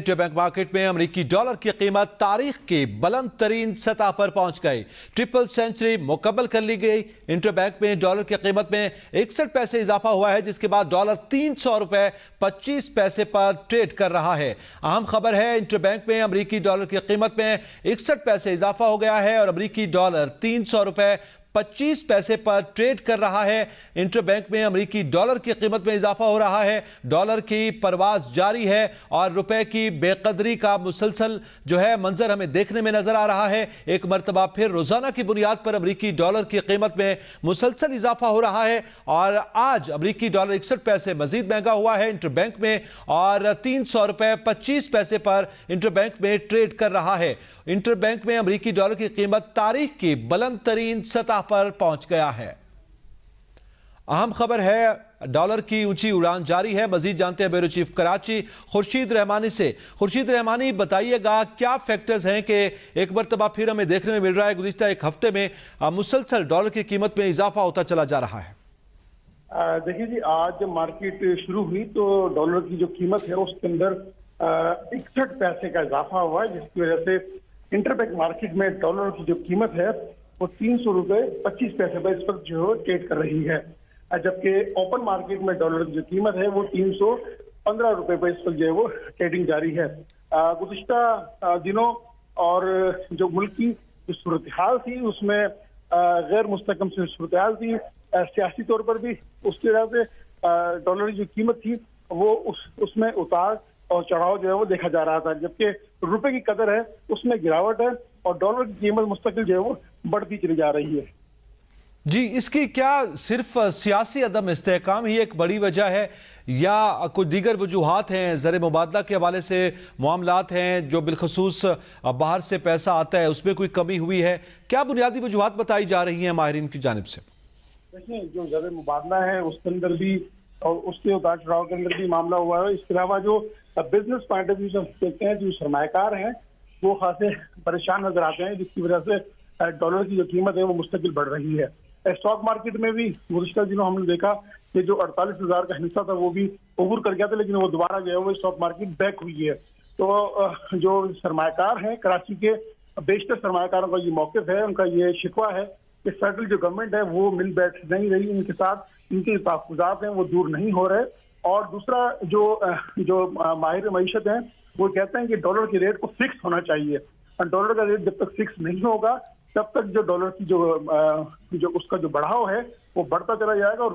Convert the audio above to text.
Interbank market में अमेरिकी dollar की कीमत तारीख की बुलंद तरीन सतह पर पहुंच गई। ट्रिपल सेंचुरी मुकम्मल कर ली गई। इंटरबैंक में डॉलर की कीमत में 61 पैसे इजाफा हुआ है, जिसके बाद डॉलर 300 रुपए 25 पैसे पर ट्रेड कर रहा है। अहम खबर है, इंटरबैंक में अमेरिकी डॉलर की कीमत में 61 पैसे इजाफा हो गया है और अमेरिकी डॉलर 300 रुपए 25 पैसे पर ट्रेड कर रहा है। इंटरबैंक में अमेरिकी डॉलर की कीमत में इजाफा हो रहा है। डॉलर की परवाज जारी है और रुपए की बेकदरी का मुसलसल जो है मंजर हमें देखने में नजर आ रहा है। एक मरतबा फिर रोजाना की बुनियाद पर अमेरिकी डॉलर की कीमत में मुसलसल इजाफा हो रहा है और आज अमेरिकी डॉलर 61 पैसे मजीद महंगा हुआ है इंटरबैंक में और 300 रुपए 25 पैसे पर इंटरबैंक में ट्रेड कर रहा है। इंटरबैंक में अमेरिकी डॉलर की कीमत तारीख की बुलंद तरीन सतह पर पहुंच गया है। अहम खबर है, डॉलर की ऊंची उड़ान जारी है। मजीद जानते हैं ब्यूरो चीफ कराची खुर्शीद रहमानी से। खुर्शीद रहमानी, बताइएगा क्या फैक्टर्स हैं कि एक मरतबा फिर हमें देखने में मिल रहा है गुज़िश्ता एक हफ्ते में मुसलसल डॉलर की कीमत में इजाफा होता चला जा रहा है। देखिए जी, आज जब मार्केट शुरू हुई तो डॉलर की जो कीमत है उसके अंदर 61 पैसे का इजाफा हुआ है, जिसकी वजह से इंटरबैंक मार्केट में डॉलर की जो कीमत है वो 300 रुपए 25 पैसे पर इस वक्त जो है ट्रेड कर रही है, जबकि ओपन मार्केट में डॉलर की जो कीमत है वो 315 रुपए पर इस वक्त जो है वो ट्रेडिंग जारी है। गुज़िश्ता दिनों और जो मुल्क की जो सूरत हाल थी उसमें गैर मुस्तकम से सूरत हाल थी, सियासी तौर पर भी उसकी वजह से डॉलर की जो कीमत थी वो उसमें उतार और चढ़ाव जो है वो देखा जा रहा था, जबकि रुपए की कदर है उसमें गिरावट है और डॉलर की कीमत मुस्तकिल जो है वो बढ़ती चली जा रही है। जी, इसकी क्या सिर्फ सियासी अदम इस्तेहकाम ही एक बड़ी वजह है या कोई दीगर वजूहात हैं? ज़र मुबादला के हवाले से मामलात हैं जो बिलखसूस बाहर से पैसा आता है उसमें कोई कमी हुई है? क्या बुनियादी वजूहात बताई जा रही हैं माहिरीन की जानिब से? देखिए, जो ज़र मुबादला है उसके अंदर भी और उसके उतार चढ़ाव के अंदर भी मामला हुआ है। इसके अलावा जो बिजनेस पॉइंट ऑफ व्यू से देखते हैं, जो सरमायाकार हैं वो खासे परेशान नजर आते हैं, जिसकी वजह से डॉलर की जो कीमत है वो मुस्तकिल बढ़ रही है। स्टॉक मार्केट में भी गुज़िश्ता दिनों हमने देखा कि जो 48,000 का हिस्सा था वो भी उबूर कर गया था, लेकिन वो दोबारा जो है वो स्टॉक मार्केट बैक हुई है। तो जो सरमायाकार हैं कराची के, बेशतर सरमायाकारों का ये मौक़िफ़ है, उनका ये शिकवा है कि फेडरल जो गवर्नमेंट है वो मिल बैठ नहीं रही, इनके साथ इनके तहफ़्फ़ुज़ात हैं वो दूर नहीं हो रहे। और दूसरा जो माहिर मईशत हैं वो कहते हैं कि डॉलर के रेट को फिक्स होना चाहिए और डॉलर का रेट जब तक फिक्स नहीं होगा तब तक जो डॉलर की जो उसका जो बढ़ाव है वो बढ़ता चला जाएगा और